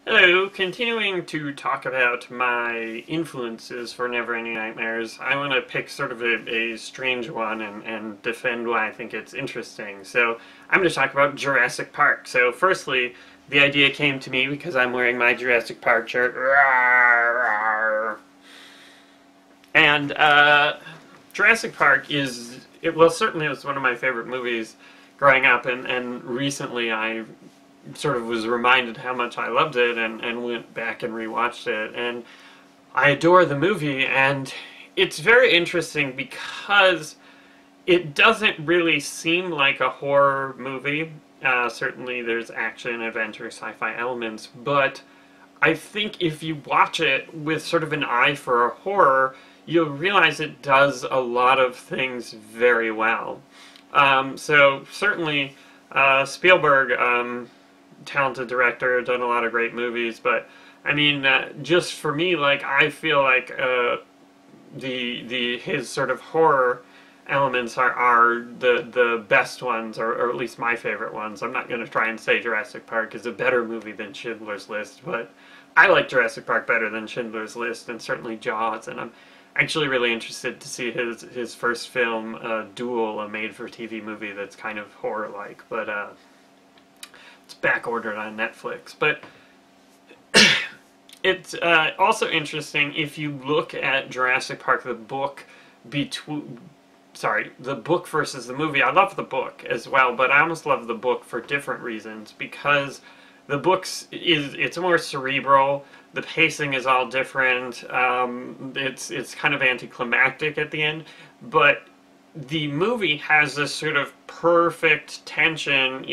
Hello, continuing to talk about my influences for Neverending Nightmares, I want to pick sort of a strange one and defend why I think it's interesting. So I'm going to talk about Jurassic Park. So firstly, the idea came to me because I'm wearing my Jurassic Park shirt. And Jurassic Park well, certainly it was one of my favorite movies growing up, and recently I sort of was reminded how much I loved it and went back and rewatched it. And I adore the movie, and it's very interesting because it doesn't really seem like a horror movie. Certainly there's action, adventure, sci-fi elements, but I think if you watch it with sort of an eye for horror, you'll realize it does a lot of things very well. So certainly Spielberg, talented director, done a lot of great movies, but I mean, just for me, like I feel like the his sort of horror elements are the best ones, or at least my favorite ones. I'm not going to try and say Jurassic Park is a better movie than Schindler's List, but I like Jurassic Park better than Schindler's List, and certainly Jaws. And I'm actually really interested to see his first film, Duel, a made-for-TV movie that's kind of horror-like, but it's back-ordered on Netflix. But it's also interesting if you look at Jurassic Park, the book the book versus the movie. I love the book as well, but I almost love the book for different reasons, because the it's more cerebral. The pacing is all different. It's kind of anticlimactic at the end, but the movie has this sort of perfect tension,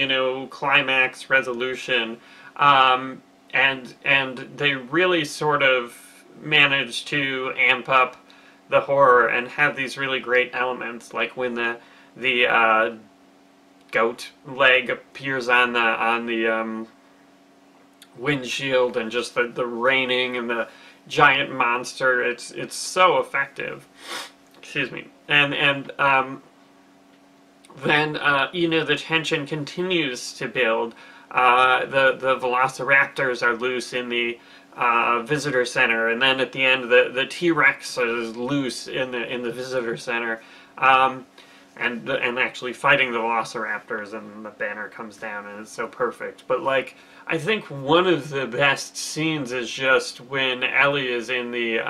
climax resolution, and they really sort of manage to amp up the horror and have these really great elements, like when the goat leg appears on the windshield, and just the raining and the giant monster. It's so effective. Excuse me. And then the tension continues to build. The velociraptors are loose in the visitor center, and then at the end the T-Rex is loose in the visitor center, and actually fighting the velociraptors, and the banner comes down, and it's so perfect. But like, I think one of the best scenes is just when Ellie is in the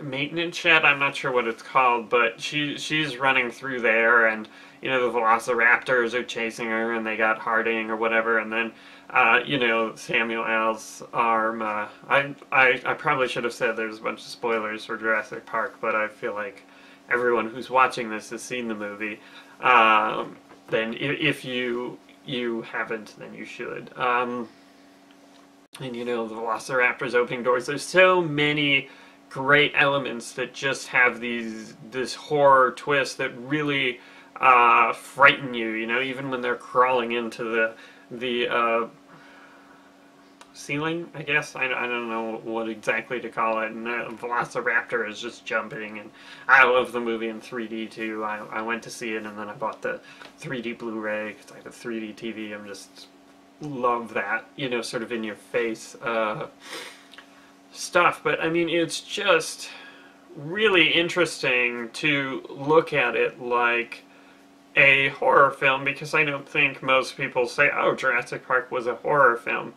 maintenance shed. I'm not sure what it's called, but she's running through there, and the velociraptors are chasing her, and they got Harding or whatever, and then Samuel L's arm. I probably should have said there's a bunch of spoilers for Jurassic Park, but I feel like everyone who's watching this has seen the movie. Then if you haven't, then you should. And the velociraptors opening doors. There's so many great elements that just have this horror twist that really frighten you. Even when they're crawling into the ceiling, I guess. I don't know what exactly to call it. And the velociraptor is just jumping. And I love the movie in 3D too. I went to see it, and then I bought the 3D Blu-ray because I have a 3D TV. I'm just love that, sort of in your face stuff. But I mean, it's just really interesting to look at it like a horror film, because I don't think most people say, oh, Jurassic Park was a horror film.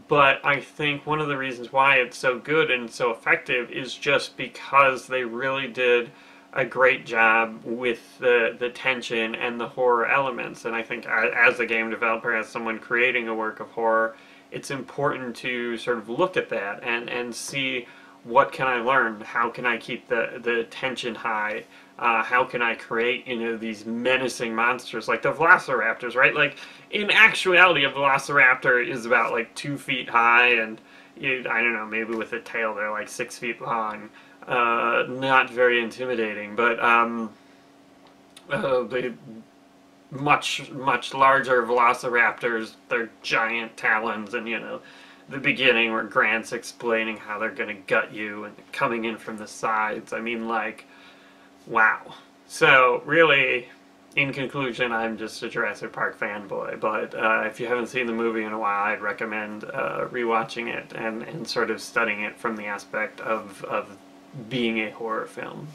But I think one of the reasons why it's so good and so effective is just because they really did a great job with the tension and the horror elements. And I think as a game developer, as someone creating a work of horror, it's important to sort of look at that and see, what can I learn? How can I keep the tension high? How can I create, these menacing monsters like the velociraptors, right? Like, in actuality, a velociraptor is about like 2 feet high, and I don't know, maybe with a tail they're like 6 feet long. Not very intimidating, but the much larger velociraptors, they're giant talons, and the beginning where Grant's explaining how they're gonna gut you and coming in from the sides. I mean, like, wow. So really, in conclusion, I'm just a Jurassic Park fanboy, but if you haven't seen the movie in a while, I'd recommend rewatching it and sort of studying it from the aspect of being a horror film.